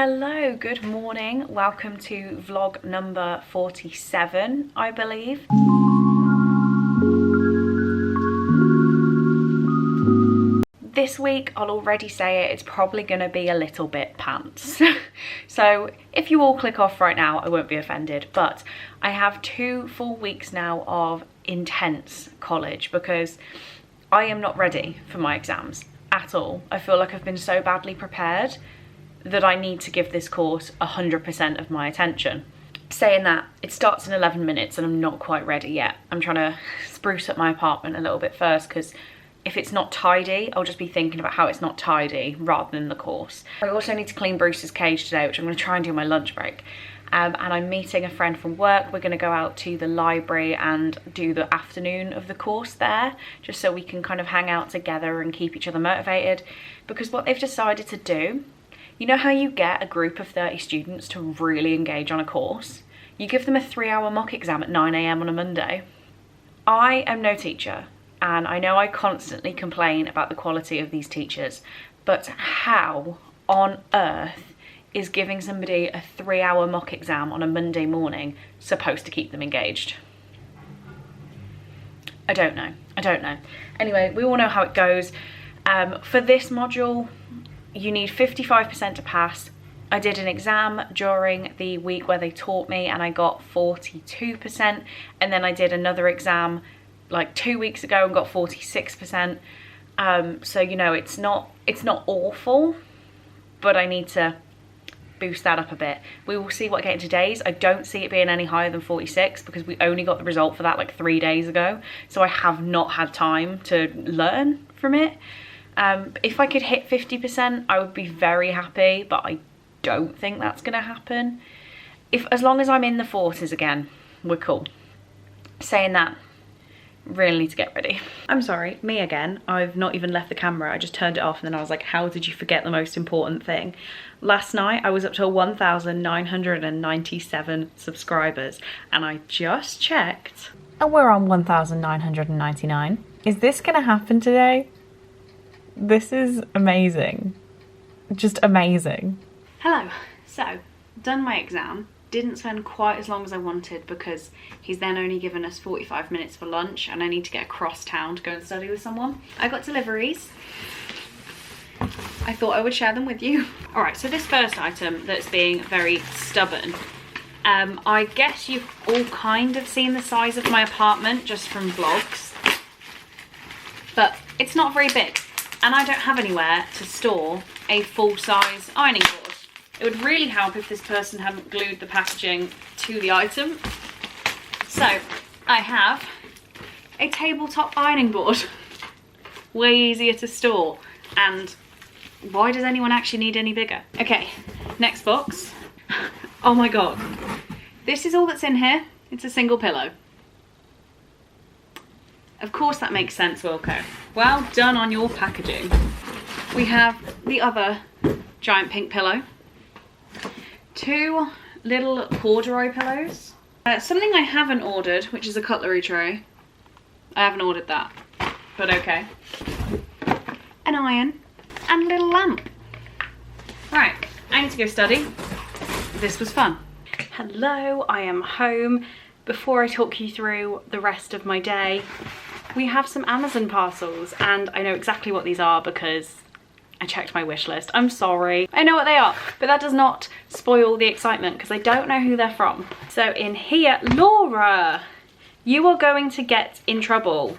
Hello, good morning. Welcome to vlog number 47, I believe. This week, I'll already say it's probably going to be a little bit pants. So if you all click off right now, I won't be offended. But I have 2 full weeks now of intense college because I am not ready for my exams at all. I feel like I've been so badly prepared that I need to give this course 100% of my attention. Saying that, it starts in 11 minutes and I'm not quite ready yet. I'm trying to spruce up my apartment a little bit first because if it's not tidy, I'll just be thinking about how it's not tidy rather than the course. I also need to clean Bruce's cage today, which I'm going to try and do on my lunch break. And I'm meeting a friend from work. We're going to go out to the library and do the afternoon of the course there, just so we can kind of hang out together and keep each other motivated. Because what they've decided to do, you know how you get a group of 30 students to really engage on a course? You give them a 3-hour mock exam at 9 AM on a Monday. I am no teacher, and I know I constantly complain about the quality of these teachers, but how on earth is giving somebody a 3-hour mock exam on a Monday morning supposed to keep them engaged? I don't know. Anyway, we all know how it goes. For this module, you need 55% to pass. I did an exam during the week where they taught me and I got 42%. And then I did another exam like 2 weeks ago and got 46%. So, you know, it's not awful, but I need to boost that up a bit. We will see what I get in today's. I don't see it being any higher than 46 because we only got the result for that like 3 days ago. So I have not had time to learn from it. If I could hit 50%, I would be very happy, but I don't think that's gonna happen. As long as I'm in the 40s again, we're cool. Saying that, really need to get ready. I'm sorry, me again. I've not even left the camera. I just turned it off and then I was like, how did you forget the most important thing? Last night, I was up to 1,997 subscribers and I just checked. And we're on 1,999. Is this gonna happen today? This is amazing. Just amazing. Hello. So, done my exam. Didn't spend quite as long as I wanted because he's then only given us 45 minutes for lunch and I need to get across town to go and study with someone. I got deliveries. I thought I would share them with you. All right, so this first item that's being very stubborn. I guess you've all kind of seen the size of my apartment just from vlogs, but it's not very big. And I don't have anywhere to store a full-size ironing board. It would really help if this person hadn't glued the packaging to the item. So I have a tabletop ironing board. Way easier to store. And why does anyone actually need any bigger? Okay, next box. Oh my God. This is all that's in here. It's a single pillow. Of course that makes sense, Wilco. Well done on your packaging. We have the other giant pink pillow. 2 little corduroy pillows. Something I haven't ordered, which is a cutlery tray. I haven't ordered that, but okay. An iron and a little lamp. Right, I need to go study. This was fun. Hello, I am home. Before I talk you through the rest of my day, we have some Amazon parcels and I know exactly what these are because I checked my wish list. I'm sorry. I know what they are, but that does not spoil the excitement because I don't know who they're from. So in here, Laura, you are going to get in trouble.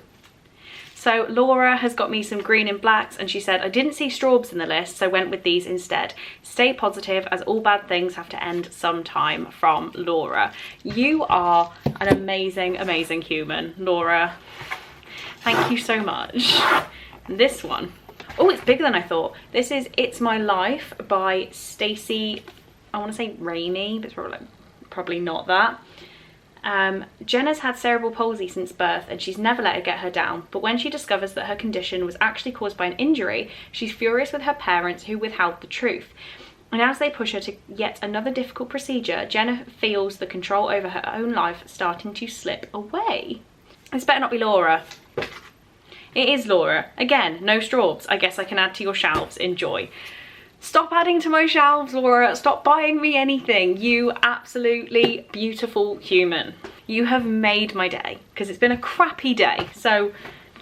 So Laura has got me some green and blacks and she said, I didn't see straws in the list, so went with these instead. Stay positive as all bad things have to end sometime, from Laura. You are an amazing, amazing human, Laura. Thank you so much. And this one, oh, it's bigger than I thought. This is It's My Life by Stacey, I want to say Rainey, but it's probably not that. Jenna's had cerebral palsy since birth and she's never let it get her down, but when she discovers that her condition was actually caused by an injury, she's furious with her parents who withheld the truth. And as they push her to yet another difficult procedure, Jenna feels the control over her own life starting to slip away. This better not be Laura. It is Laura. Again, no straws. I guess I can add to your shelves. Enjoy. Stop adding to my shelves, Laura. Stop buying me anything. You absolutely beautiful human. You have made my day, because it's been a crappy day. So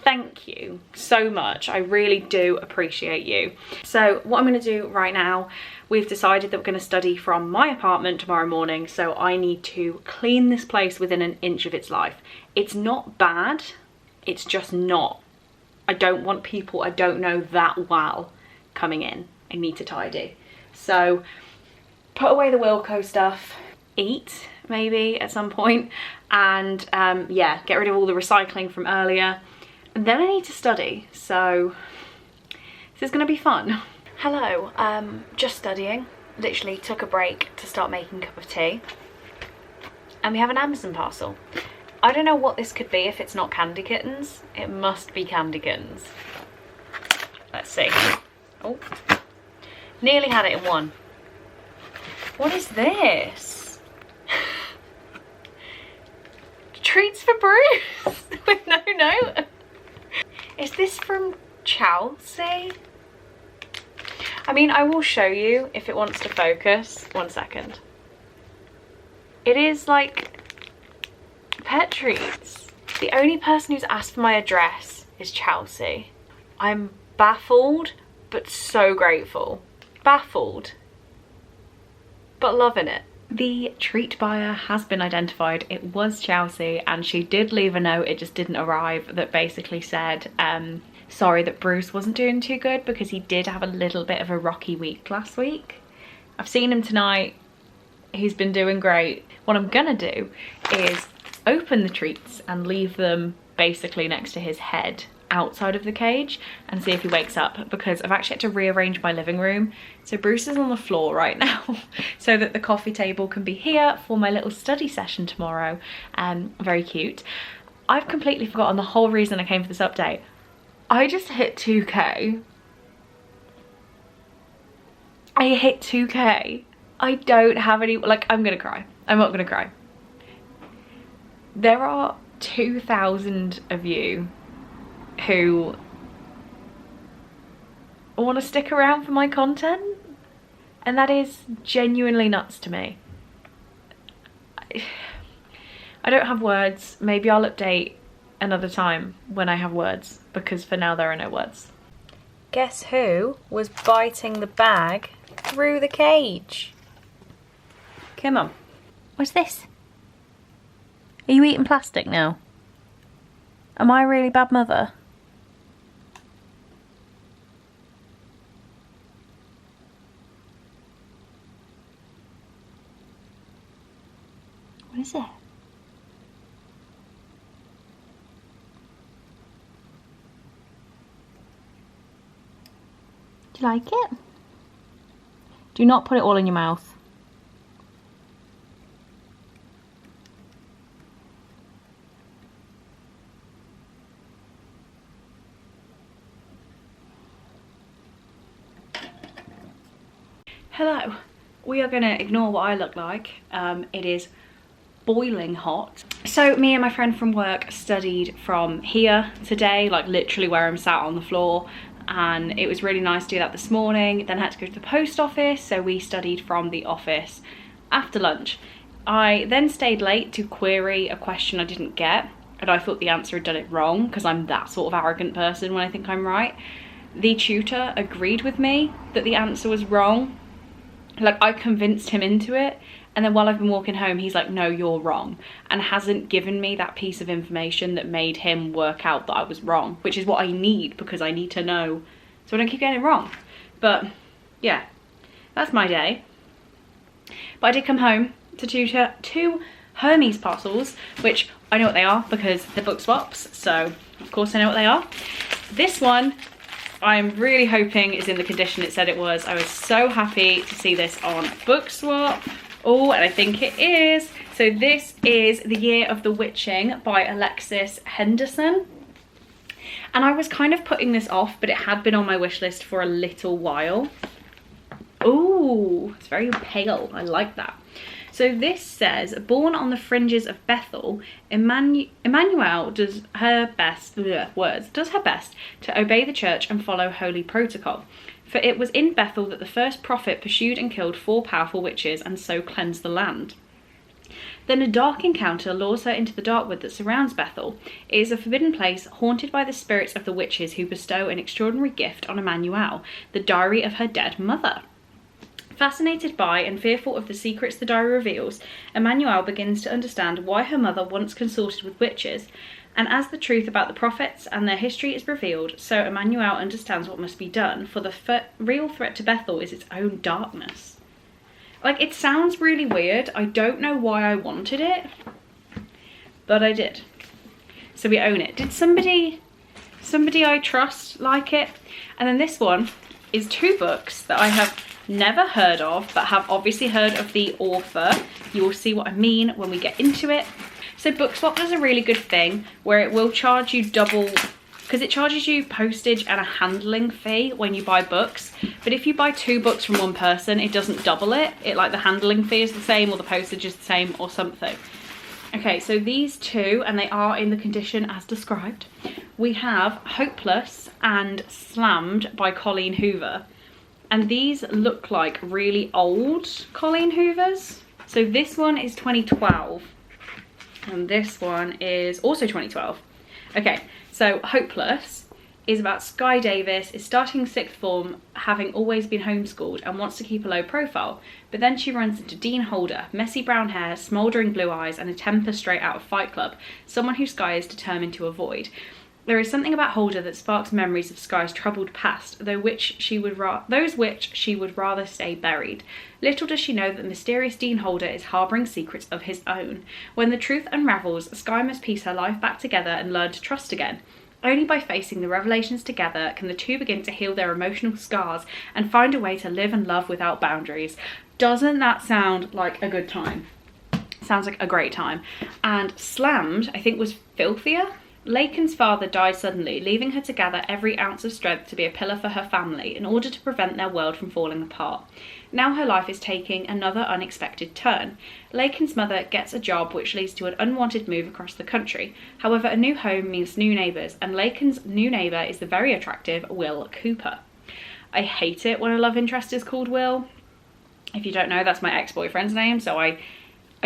thank you so much. I really do appreciate you. So what I'm going to do right now, we've decided that we're going to study from my apartment tomorrow morning. So I need to clean this place within an inch of its life. It's not bad. It's just not. I don't want people I don't know that well coming in. I need to tidy. So put away the Wilco stuff, eat maybe at some point, and yeah, get rid of all the recycling from earlier. And then I need to study, so this is gonna be fun. Hello, just studying. Literally took a break to start making a cup of tea. And we have an Amazon parcel. I don't know what this could be if it's not candy kittens. It must be candy kittens. Let's see. Oh. Nearly had it in one. What is this? Treats for Bruce with no note. Is this from Chelsea? I mean, I will show you if it wants to focus. 1 second. It is like pet treats. The only person who's asked for my address is Chelsea. I'm baffled, but so grateful. Baffled, but loving it. The treat buyer has been identified. It was Chelsea, and she did leave a note, it just didn't arrive, that basically said sorry that Bruce wasn't doing too good because he did have a little bit of a rocky week last week. I've seen him tonight. He's been doing great. What I'm gonna do is open the treats and leave them basically next to his head outside of the cage and see if he wakes up, because I've actually had to rearrange my living room. So Bruce is on the floor right now so that the coffee table can be here for my little study session tomorrow. Very cute. I've completely forgotten the whole reason I came for this update. I just hit 2k. I hit 2k. I don't have any, like, I'm gonna cry. I'm not gonna cry. There are 2,000 of you who want to stick around for my content, and that is genuinely nuts to me. I don't have words. Maybe I'll update another time when I have words, because for now there are no words. Guess who was biting the bag through the cage? Come on. What's this? Are you eating plastic now? Am I a really bad mother? What is it? Do you like it? Do not put it all in your mouth. Hello. We are going to ignore what I look like. It is boiling hot. So me and my friend from work studied from here today, like literally where I'm sat on the floor, and it was really nice to do that this morning. Then I had to go to the post office, so we studied from the office after lunch. I then stayed late to query a question I didn't get, and I thought the answer had done it wrong, because I'm that sort of arrogant person when I think I'm right. The tutor agreed with me that the answer was wrong. Like, I convinced him into it, and then while I've been walking home, he's like, no, you're wrong, and hasn't given me that piece of information that made him work out that I was wrong, which is what I need, because I need to know so I don't keep getting it wrong. But yeah, that's my day. But I did come home to tutor 2 Hermes parcels, which I know what they are because they're book swaps, so of course I know what they are. This one I'm really hoping is in the condition it said it was. I was so happy to see this on BOOKSWAP. Oh, and I think it is. So this is The Year of the Witching by Alexis Henderson. And I was kind of putting this off, but it had been on my wish list for a little while. Ooh, it's very pale. I like that. So this says, born on the fringes of Bethel, Emmanuel does her best to obey the church and follow holy protocol. For it was in Bethel that the first prophet pursued and killed 4 powerful witches and so cleansed the land. Then a dark encounter lures her into the dark wood that surrounds Bethel. It is a forbidden place haunted by the spirits of the witches who bestow an extraordinary gift on Emmanuel, the diary of her dead mother. Fascinated by and fearful of the secrets the diary reveals, Emmanuel begins to understand why her mother once consorted with witches, and as the truth about the prophets and their history is revealed, so Emmanuel understands what must be done, for the real threat to Bethel is its own darkness. Like, it sounds really weird. I don't know why I wanted it, but I did. So we own it. Did somebody I trust like it? And then this one is 2 books that I have never heard of, but have obviously heard of the author. You will see what I mean when we get into it. So BookSwap does a really good thing where it will charge you double, because it charges you postage and a handling fee when you buy books. But if you buy 2 books from one person, it doesn't double it. Like the handling fee is the same, or the postage is the same, or something. Okay, so these 2, and they are in the condition as described. We have Hopeless and Slammed by Colleen Hoover. And these look like really old Colleen Hoovers. So this one is 2012. And this one is also 2012. Okay, so Hopeless is about Sky Davis, is starting 6th form, having always been homeschooled and wants to keep a low profile. But then she runs into Dean Holder, messy brown hair, smouldering blue eyes, and a temper straight out of Fight Club, someone who Sky is determined to avoid. There is something about Holder that sparks memories of Sky's troubled past, those which she would rather stay buried. Little does she know that the mysterious Dean Holder is harbouring secrets of his own. When the truth unravels, Sky must piece her life back together and learn to trust again. Only by facing the revelations together can the 2 begin to heal their emotional scars and find a way to live and love without boundaries. Doesn't that sound like a good time? Sounds like a great time. And Slammed, I think, was filthier. Laken's father died suddenly, leaving her to gather every ounce of strength to be a pillar for her family in order to prevent their world from falling apart. Now her life is taking another unexpected turn. Laken's mother gets a job which leads to an unwanted move across the country. However, a new home means new neighbours, and Laken's new neighbour is the very attractive Will Cooper. I hate it when a love interest is called Will. If you don't know, that's my ex-boyfriend's name, so I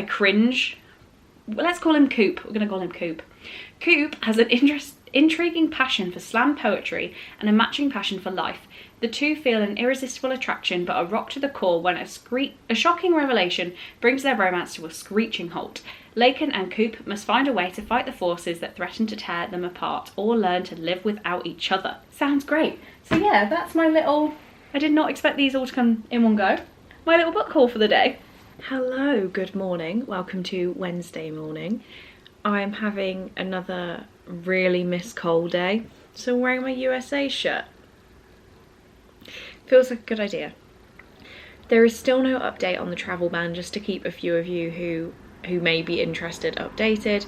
cringe. Well, let's call him Coop. We're going to call him Coop. Coop has an intriguing passion for slam poetry and a matching passion for life. The 2 feel an irresistible attraction, but are rocked to the core when a shocking revelation brings their romance to a screeching halt. Laken and Coop must find a way to fight the forces that threaten to tear them apart, or learn to live without each other. Sounds great. So yeah, that's my little... I did not expect these all to come in one go. My little book haul for the day. Hello, good morning. Welcome to Wednesday morning. I'm having another really Miss Cole day, so I'm wearing my USA shirt. Feels like a good idea. There is still no update on the travel ban, just to keep a few of you who may be interested updated.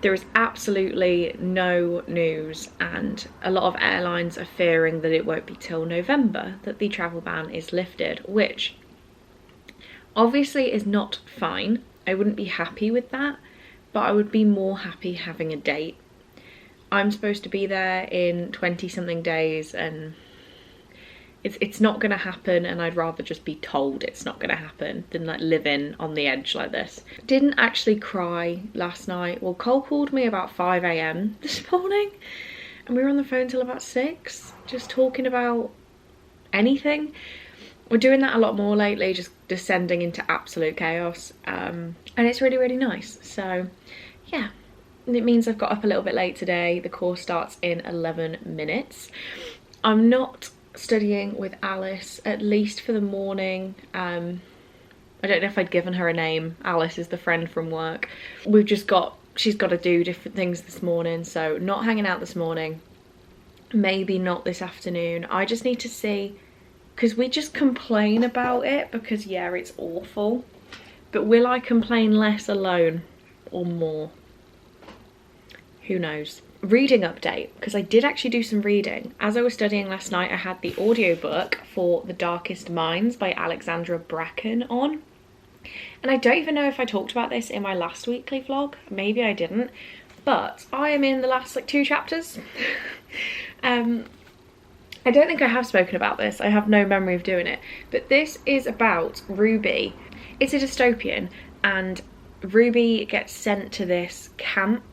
There is absolutely no news, and a lot of airlines are fearing that it won't be till November that the travel ban is lifted, which obviously is not fine. I wouldn't be happy with that, but I would be more happy having a date. I'm supposed to be there in 20 something days, and it's not gonna happen, and I'd rather just be told it's not gonna happen than like living on the edge like this. Didn't actually cry last night. Well, Cole called me about 5 AM this morning, and we were on the phone till about 6, just talking about anything. We're doing that a lot more lately, just descending into absolute chaos, and it's really, really nice. So yeah, it means I've got up a little bit late today. The course starts in 11 minutes. I'm not studying with Alice, at least for the morning. I don't know if I'd given her a name. Alice is the friend from work. She's got to do different things this morning, so not hanging out this morning. Maybe not this afternoon. I just need to see, because we just complain about it because yeah, it's awful. But will I complain less alone or more? Who knows? Reading update, because I did actually do some reading. As I was studying last night, I had the audiobook for The Darkest Minds by Alexandra Bracken on. And I don't even know if I talked about this in my last weekly vlog. Maybe I didn't. But I am in the last like 2 chapters. I don't think I have spoken about this. I have no memory of doing it. But this is about Ruby. It's a dystopian, and Ruby gets sent to this camp,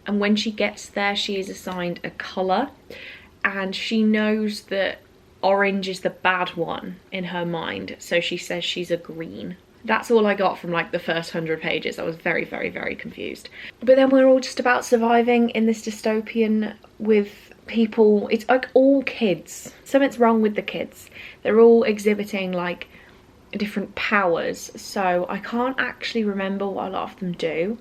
and when she gets there she is assigned a colour, and she knows that orange is the bad one in her mind, so she says she's a green. That's all I got from like the first 100 pages. I was very, very, very confused. But then we're all just about surviving in this dystopian with people. It's like all kids. Something's wrong with the kids. They're all exhibiting like different powers. So I can't actually remember what a lot of them do.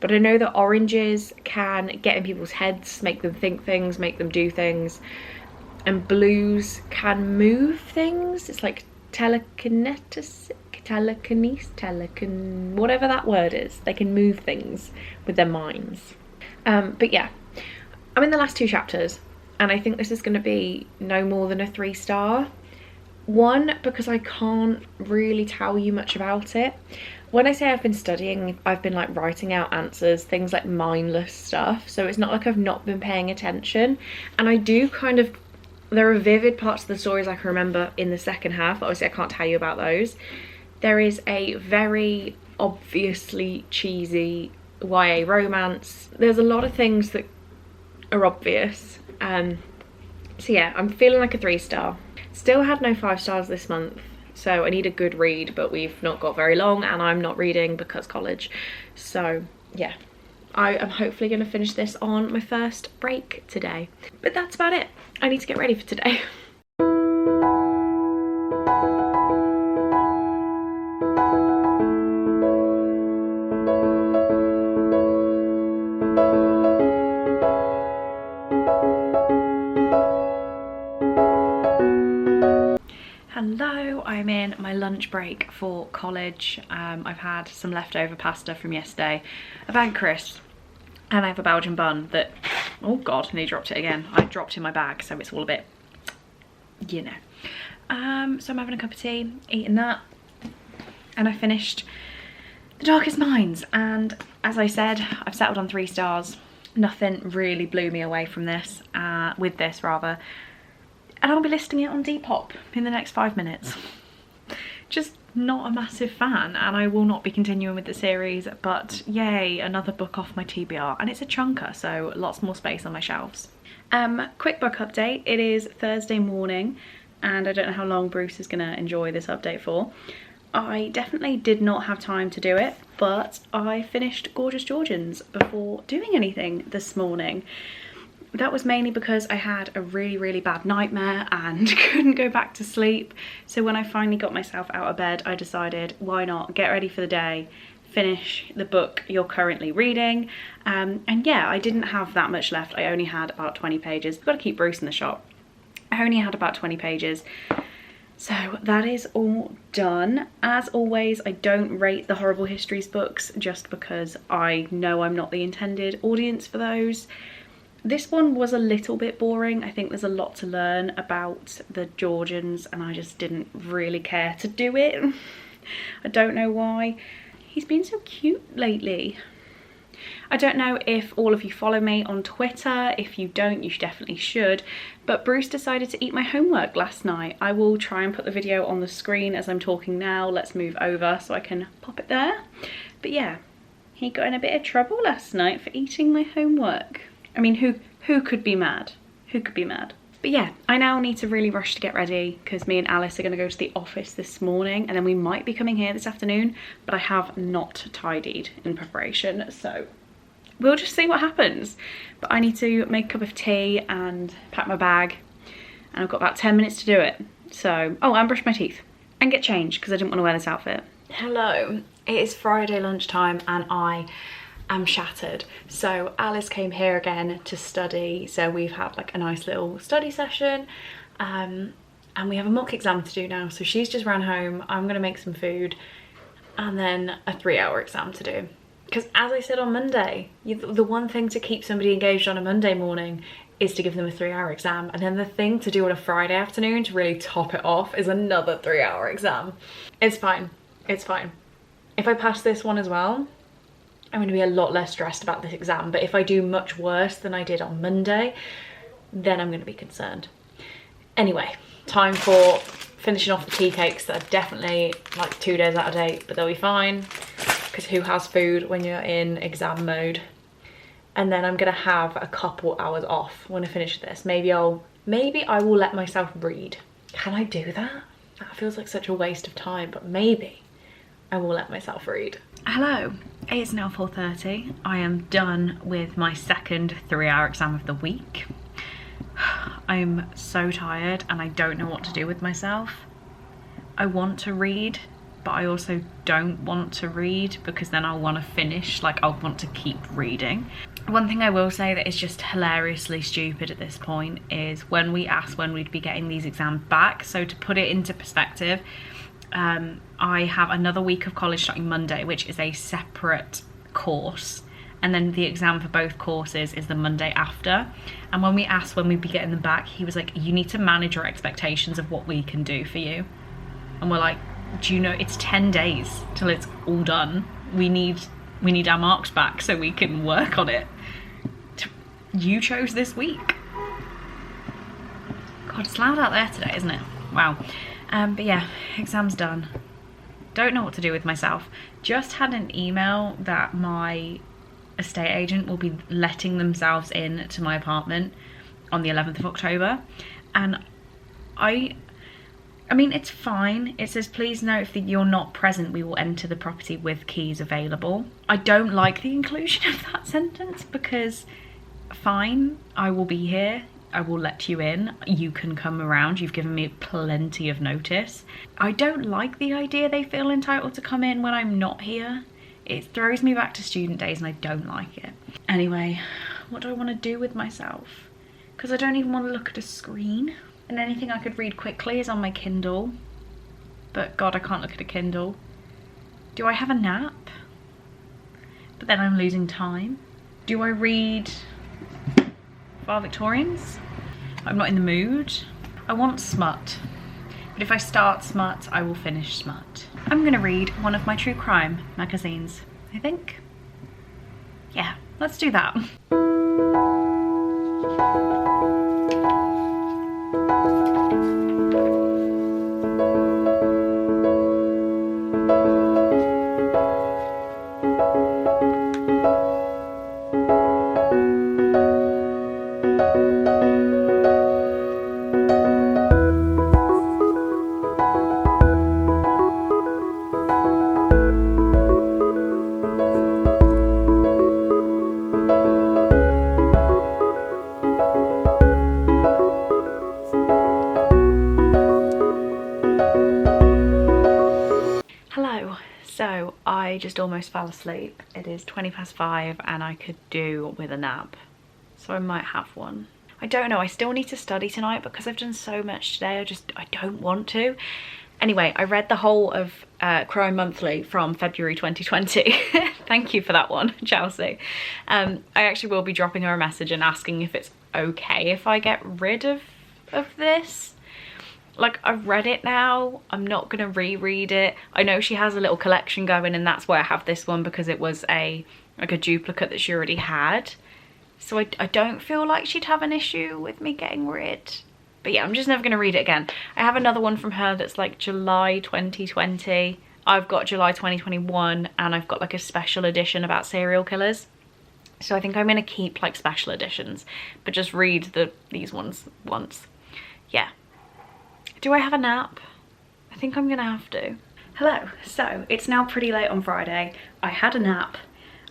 But I know that oranges can get in people's heads, make them think things, make them do things. And blues can move things. It's like telekinesis, whatever that word is. They can move things with their minds. But yeah, I'm in the last 2 chapters, and I think this is going to be no more than a 3-star. One, because I can't really tell you much about it. When I say I've been studying, I've been like writing out answers, things like mindless stuff. So it's not like I've not been paying attention. And I do kind of, there are vivid parts of the stories I can remember in the second half. Obviously I can't tell you about those. There is a very obviously cheesy YA romance. There's a lot of things that are obvious. So yeah, I'm feeling like a 3-star. Still had no 5 stars this month, so I need a good read, but we've not got very long and I'm not reading because college. So yeah, I am hopefully going to finish this on my first break today. But that's about it. I need to get ready for today. Hello, I'm in my lunch break for college. I've had some leftover pasta from yesterday. I've had crisps and I have a Belgian bun that, oh god, I nearly dropped it again. I dropped in my bag, so it's all a bit, you know. So I'm having a cup of tea, eating that, and I finished The Darkest Minds, and as I said, I've settled on 3 stars. Nothing really blew me away from this, with this rather. And I'll be listing it on Depop in the next 5 minutes. Just not a massive fan, and I will not be continuing with the series, but yay, another book off my TBR, and it's a chunker, so lots more space on my shelves. Quick book update. It is Thursday morning, and I don't know how long Bruce is gonna enjoy this update for. I definitely did not have time to do it, but I finished Gorgeous Georgians before doing anything this morning. That was mainly because I had a really, really bad nightmare and couldn't go back to sleep. So when I finally got myself out of bed, I decided, why not get ready for the day, finish the book you're currently reading. And yeah, I didn't have that much left. I only had about 20 pages. I've got to keep Bruce in the shop. I only had about 20 pages. So that is all done. As always, I don't rate the Horrible Histories books just because I know I'm not the intended audience for those. This one was a little bit boring. I think there's a lot to learn about the Georgians and I just didn't really care to do it. I don't know why. He's been so cute lately. I don't know if all of you follow me on Twitter. If you don't, you definitely should. But Bruce decided to eat my homework last night. I will try and put the video on the screen as I'm talking now. Let's move over so I can pop it there. But yeah, he got in a bit of trouble last night for eating my homework. I mean, who could be mad? Who could be mad? But yeah, I now need to really rush to get ready because me and Alice are going to go to the office this morning and then we might be coming here this afternoon, but I have not tidied in preparation, so we'll just see what happens. But I need to make a cup of tea and pack my bag, and I've got about 10 minutes to do it. So, oh, and brush my teeth and get changed because I didn't want to wear this outfit. Hello, it is Friday lunchtime and I am shattered. So Alice came here again to study, so we've had like a nice little study session, and we have a mock exam to do now, so she's just ran home. I'm gonna make some food and then a 3-hour exam to do, because as I said on Monday, the one thing to keep somebody engaged on a Monday morning is to give them a 3-hour exam, and then the thing to do on a Friday afternoon to really top it off is another 3-hour exam. It's fine, it's fine. If I pass this one as well, I'm going to be a lot less stressed about this exam, but if I do much worse than I did on Monday, then I'm going to be concerned. Anyway, time for finishing off the tea cakes that are definitely like 2 days out of date, but they'll be fine because who has food when you're in exam mode? And then I'm gonna have a couple hours off when I finish this. Maybe I will let myself read. Can I do that? That feels like such a waste of time, but maybe I will let myself read. Hello, it's now 4:30. I am done with my second 3-hour exam of the week. I'm so tired and I don't know what to do with myself. I want to read, but I also don't want to read because then I'll want to finish, like I'll want to keep reading. One thing I will say that is just hilariously stupid at this point is when we asked when we'd be getting these exams back. So to put it into perspective, I have another week of college starting Monday, which is a separate course. And then the exam for both courses is the Monday after. And when we asked when we'd be getting them back, he was like, you need to manage your expectations of what we can do for you. And we're like, do you know, it's 10 days till it's all done. We need our marks back so we can work on it. You chose this week. God, it's loud out there today, isn't it? Wow. But yeah, exam's done. Don't know what to do with myself. Just had an email that my estate agent will be letting themselves in to my apartment on the 11th of October. And I mean, it's fine. It says, please note that you're not present, we will enter the property with keys available. I don't like the inclusion of that sentence because fine, I will be here. I will let you in. You can come around. You've given me plenty of notice. I don't like the idea they feel entitled to come in when I'm not here. It throws me back to student days and I don't like it. Anyway, what do I want to do with myself? Because I don't even want to look at a screen. And anything I could read quickly is on my Kindle. But God, I can't look at a Kindle. Do I have a nap? But then I'm losing time. Do I read Bar Victorians? I'm not in the mood. I want smut. But if I start smut, I will finish smut. I'm gonna read one of my true crime magazines, I think. Yeah, let's do that. So I just almost fell asleep. It is 5:20 and I could do with a nap. So I might have one. I don't know, I still need to study tonight because I've done so much today. I don't want to. Anyway, I read the whole of Crime Monthly from February 2020. Thank you for that one, Chelsea. I actually will be dropping her a message and asking if it's okay if I get rid of this. Like, I've read it now, I'm not gonna reread it. I know she has a little collection going and that's why I have this one because it was like a duplicate that she already had. So I don't feel like she'd have an issue with me getting rid. But yeah, I'm just never gonna read it again. I have another one from her that's like July 2020. I've got July 2021 and I've got like a special edition about serial killers. So I think I'm gonna keep like special editions, but just read these ones once. Yeah. Do I have a nap? I think I'm gonna have to. Hello, so it's now pretty late on Friday. I had a nap.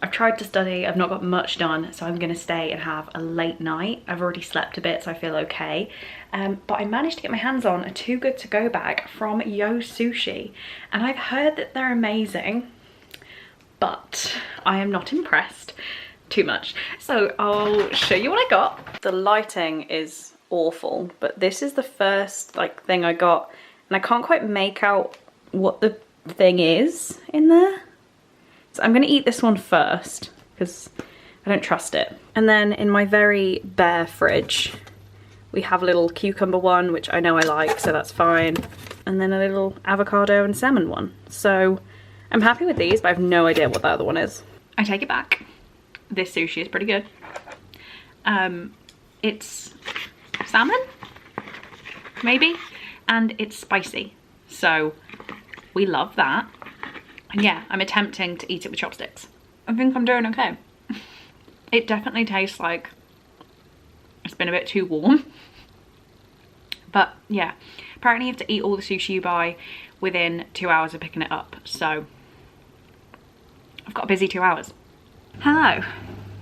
I've tried to study, I've not got much done, so I'm gonna stay and have a late night. I've already slept a bit, so I feel okay. But I managed to get my hands on a Too Good To Go bag from Yo Sushi. And I've heard that they're amazing, but I am not impressed too much. So I'll show you what I got. The lighting is awful, but this is the first like thing I got and I can't quite make out what the thing is in there. So I'm gonna eat this one first because I don't trust it. And then in my very bare fridge, we have a little cucumber one, which I know I like, so that's fine. And then a little avocado and salmon one. So I'm happy with these, but I have no idea what the other one is. I take it back. This sushi is pretty good. It's salmon? maybe, and it's spicy. So we love that. And yeah, I'm attempting to eat it with chopsticks. I think I'm doing okay. It definitely tastes like it's been a bit too warm. But yeah, apparently you have to eat all the sushi you buy within 2 hours of picking it up. So I've got a busy 2 hours. Hello.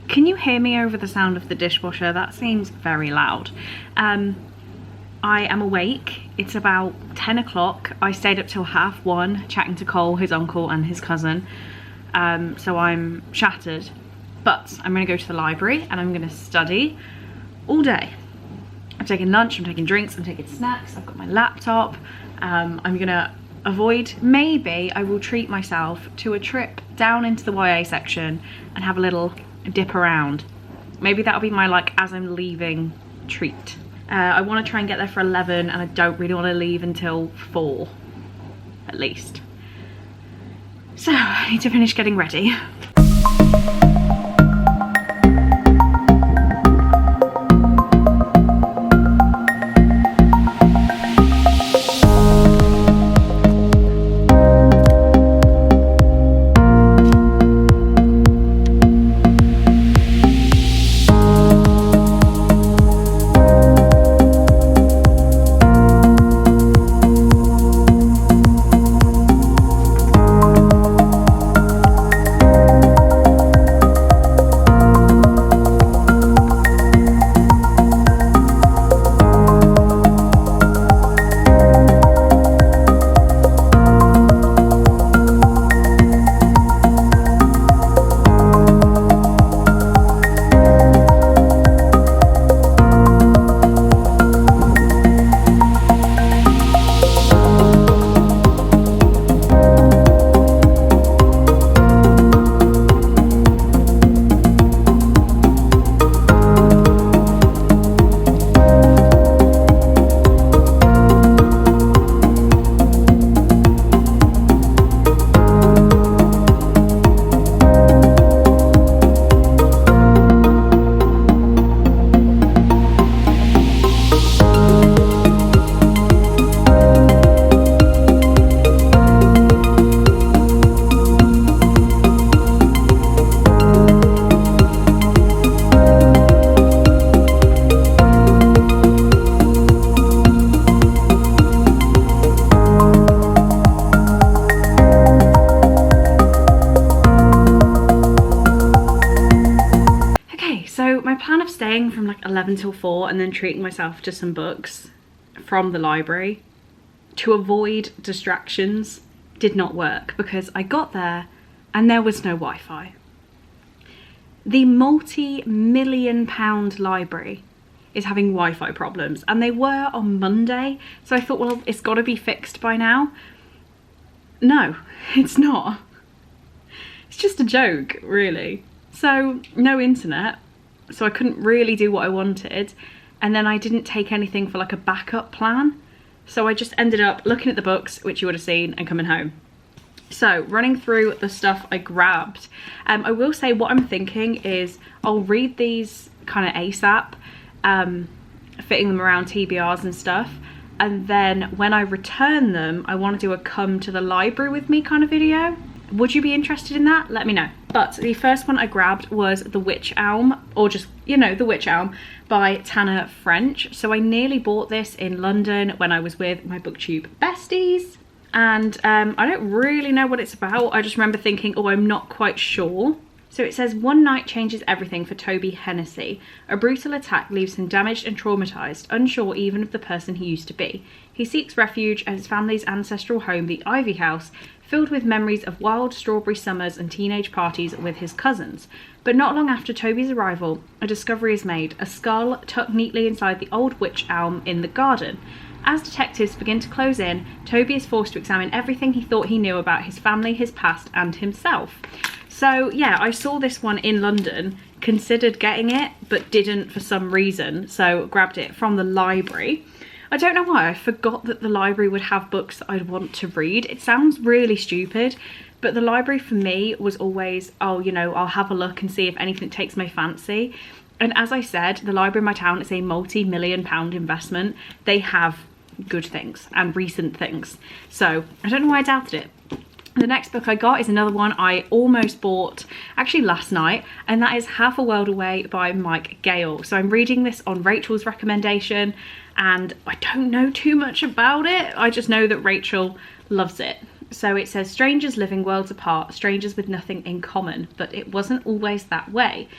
Can you hear me over the sound of the dishwasher? That seems very loud. I am awake. It's about 10 o'clock. I stayed up till 1:30 chatting to Cole, his uncle and his cousin. So I'm shattered, but I'm gonna go to the library and I'm gonna study all day. I'm taking lunch, I'm taking drinks, I'm taking snacks, I've got my laptop. I'm gonna avoid, maybe I will treat myself to a trip down into the YA section and have a little dip around. Maybe that'll be my like as I'm leaving treat. I want to try and get there for 11 and I don't really want to leave until 4 at least. So I need to finish getting ready. From like 11 till 4 and then treating myself to some books from the library to avoid distractions did not work because I got there and there was no Wi-Fi. The multi-million-pound library is having Wi-Fi problems and they were on Monday, so I thought, well, it's got to be fixed by now. No, it's not. It's just a joke, really. So no internet. So I couldn't really do what I wanted, and then I didn't take anything for like a backup plan, so I just ended up looking at the books, which you would have seen, and coming home. So running through the stuff I grabbed, I will say what I'm thinking is I'll read these kind of ASAP, fitting them around TBRs and stuff, and then when I return them I want to do a come to the library with me kind of video. Would you be interested in that? Let me know. But the first one I grabbed was The Witch Elm, or just, you know, The Witch Elm by Tana French. So I nearly bought this in London when I was with my BookTube besties. And I don't really know what it's about. I just remember thinking, oh, I'm not quite sure. So it says, one night changes everything for Toby Hennessy. A brutal attack leaves him damaged and traumatized, unsure even of the person he used to be. He seeks refuge at his family's ancestral home, the Ivy House, filled with memories of wild strawberry summers and teenage parties with his cousins. But not long after Toby's arrival, a discovery is made, a skull tucked neatly inside the old witch elm in the garden. As detectives begin to close in, Toby is forced to examine everything he thought he knew about his family, his past, and himself. So yeah, I saw this one in London, considered getting it, but didn't for some reason, so grabbed it from the library. I don't know why, I forgot that the library would have books that I'd want to read. It sounds really stupid, but the library for me was always, oh, you know, I'll have a look and see if anything takes my fancy. And as I said, the library in my town is a multi-million-pound investment. They have good things and recent things. So I don't know why I doubted it. The next book I got is another one I almost bought actually last night, and that is Half a World Away by Mike Gale. So I'm reading this on Rachel's recommendation, and I don't know too much about it. I just know that Rachel loves it. So it says, strangers living worlds apart, strangers with nothing in common, but it wasn't always that way.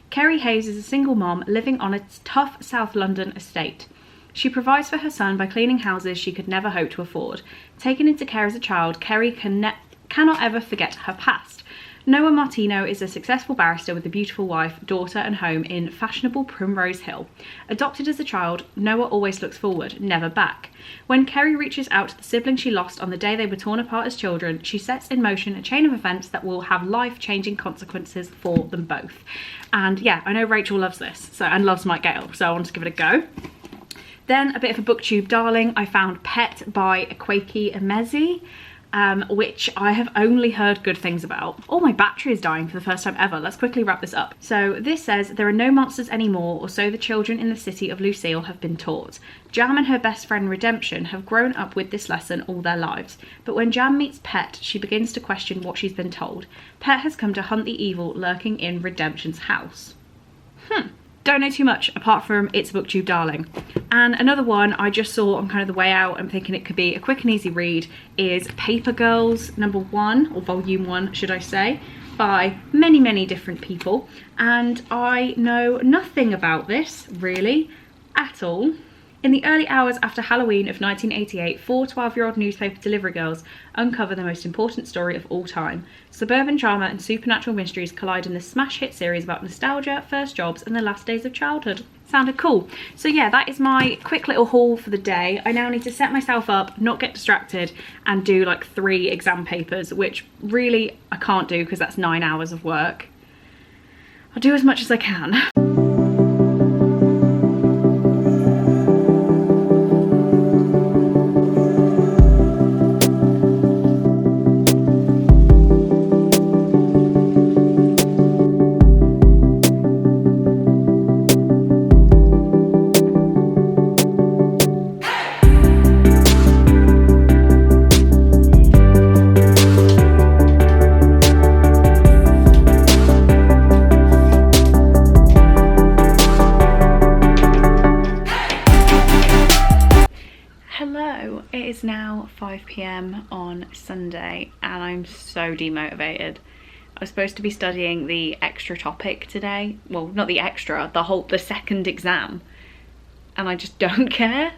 Kerry Hayes is a single mom living on a tough South London estate. She provides for her son by cleaning houses she could never hope to afford. Taken into care as a child, Kerry cannot ever forget her past. Noah Martino is a successful barrister with a beautiful wife, daughter and home in fashionable Primrose Hill. Adopted as a child, Noah always looks forward, never back. When Kerry reaches out to the sibling she lost on the day they were torn apart as children, she sets in motion a chain of events that will have life-changing consequences for them both. And yeah, I know Rachel loves this and loves Mike Gale, so I wanted to give it a go. Then a bit of a booktube darling, I found Pet by Akwaeke Emezi, which I have only heard good things about. Oh, my battery is dying for the first time ever. Let's quickly wrap this up. So this says, there are no monsters anymore, or so the children in the city of Lucille have been taught. Jam and her best friend Redemption have grown up with this lesson all their lives. But when Jam meets Pet, she begins to question what she's been told. Pet has come to hunt the evil lurking in Redemption's house. Don't know too much apart from it's a booktube darling. And another one I just saw on kind of the way out, I'm thinking it could be a quick and easy read, is Paper Girls #1, or volume 1 should I say, by many different people. And I know nothing about this really at all. In the early hours after Halloween of 1988, 4 12-year-old newspaper delivery girls uncover the most important story of all time. Suburban drama and supernatural mysteries collide in this smash hit series about nostalgia, first jobs and the last days of childhood. Sounded cool. So yeah, that is my quick little haul for the day. I now need to set myself up, not get distracted, and do like 3 exam papers, which really I can't do because that's 9 hours of work. I'll do as much as I can. It is now 5 PM on Sunday and I'm so demotivated. I was supposed to be studying the extra topic today. Well, not the extra, the second exam. And I just don't care.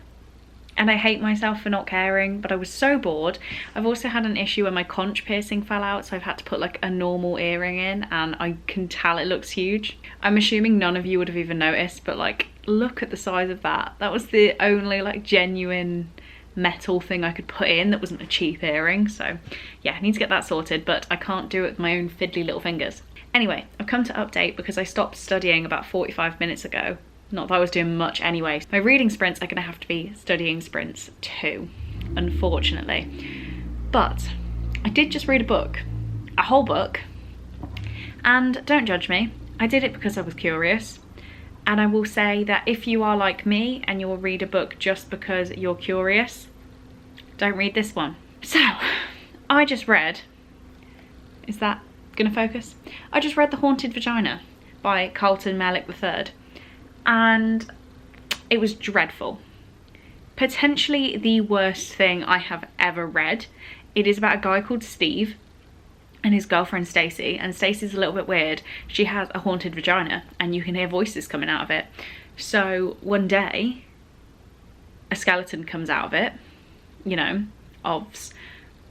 And I hate myself for not caring, but I was so bored. I've also had an issue where my conch piercing fell out, so I've had to put like a normal earring in, and I can tell it looks huge. I'm assuming none of you would have even noticed, but like, look at the size of that. That was the only like genuine metal thing I could put in that wasn't a cheap earring. So yeah, I need to get that sorted, but I can't do it with my own fiddly little fingers. Anyway, I've come to update because I stopped studying about 45 minutes ago. Not that I was doing much anyway. My reading sprints are gonna have to be studying sprints too, unfortunately. But I did just read a book, a whole book, and don't judge me, I did it because I was curious. And I will say that if you are like me and you'll read a book just because you're curious, don't read this one. So, I just read, is that gonna focus? I just read The Haunted Vagina by Carlton Malik III, and it was dreadful. Potentially the worst thing I have ever read. It is about a guy called Steve and his girlfriend Stacey, and Stacey's a little bit weird. She has a haunted vagina and you can hear voices coming out of it. So one day a skeleton comes out of it, you know, obvs,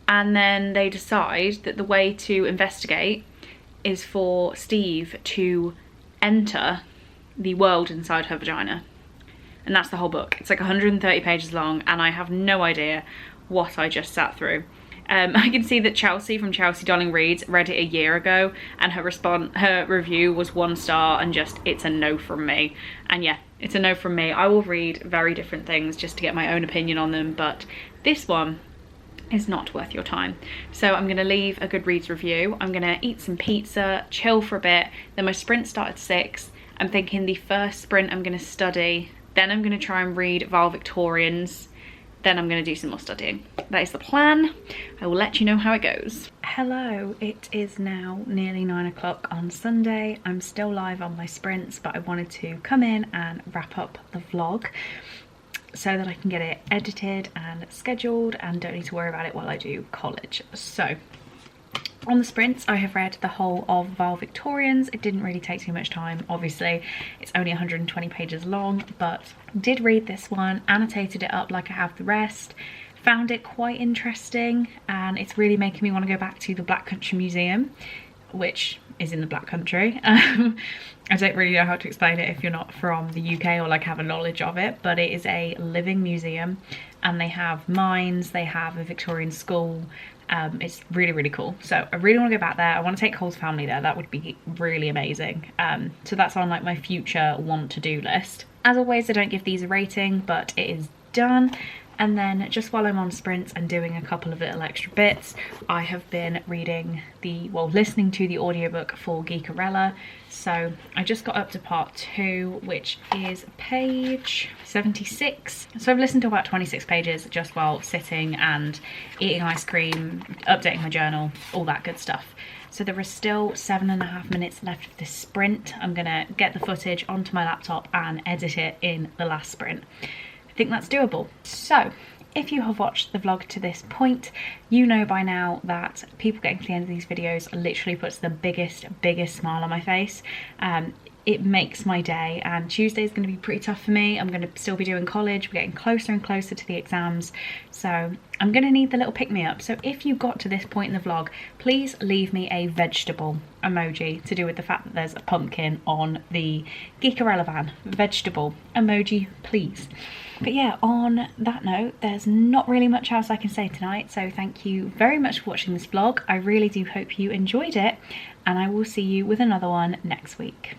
and then they decide that the way to investigate is for Steve to enter the world inside her vagina. And that's the whole book. It's like 130 pages long and I have no idea what I just sat through. I can see that Chelsea from Chelsea Darling Reads read it a year ago and her review was 1 star and just, it's a no from me. And yeah, it's a no from me. I will read very different things just to get my own opinion on them, but this one is not worth your time. So I'm gonna leave a Goodreads review. I'm gonna eat some pizza, chill for a bit, then my sprint started at 6. I'm thinking the first sprint I'm gonna study, then I'm gonna try and read Valedictorians, then I'm going to do some more studying. That is the plan. I will let you know how it goes. Hello, it is now nearly 9 o'clock on Sunday. I'm still live on my sprints, but I wanted to come in and wrap up the vlog so that I can get it edited and scheduled and don't need to worry about it while I do college. So on the sprints, I have read the whole of Valedictorians. It didn't really take too much time, obviously. It's only 120 pages long, but did read this one, annotated it up like I have the rest, found it quite interesting, and it's really making me want to go back to the Black Country Museum, which is in the Black Country. I don't really know how to explain it if you're not from the UK or like have a knowledge of it, but it is a living museum and they have mines, they have a Victorian school. It's really, really cool. So I really want to go back there. I want to take Cole's family there. That would be really amazing. So that's on like my future want to do list. As always, I don't give these a rating, but it is done. And then just while I'm on sprints and doing a couple of little extra bits, I have been listening to the audiobook for Geekarella. So I just got up to part 2, which is page 76. So I've listened to about 26 pages just while sitting and eating ice cream, updating my journal, all that good stuff. So there is still 7.5 minutes left of this sprint. I'm gonna get the footage onto my laptop and edit it in the last sprint. I think that's doable. So if you have watched the vlog to this point, you know by now that people getting to the end of these videos literally puts the biggest smile on my face. It makes my day, and Tuesday is going to be pretty tough for me. I'm going to still be doing college. We're getting closer and closer to the exams, so I'm going to need the little pick-me-up. So if you got to this point in the vlog, please leave me a vegetable emoji to do with the fact that there's a pumpkin on the Geekarella van. Vegetable emoji, please. But yeah, on that note, there's not really much else I can say tonight, so thank you very much for watching this vlog. I really do hope you enjoyed it, and I will see you with another one next week.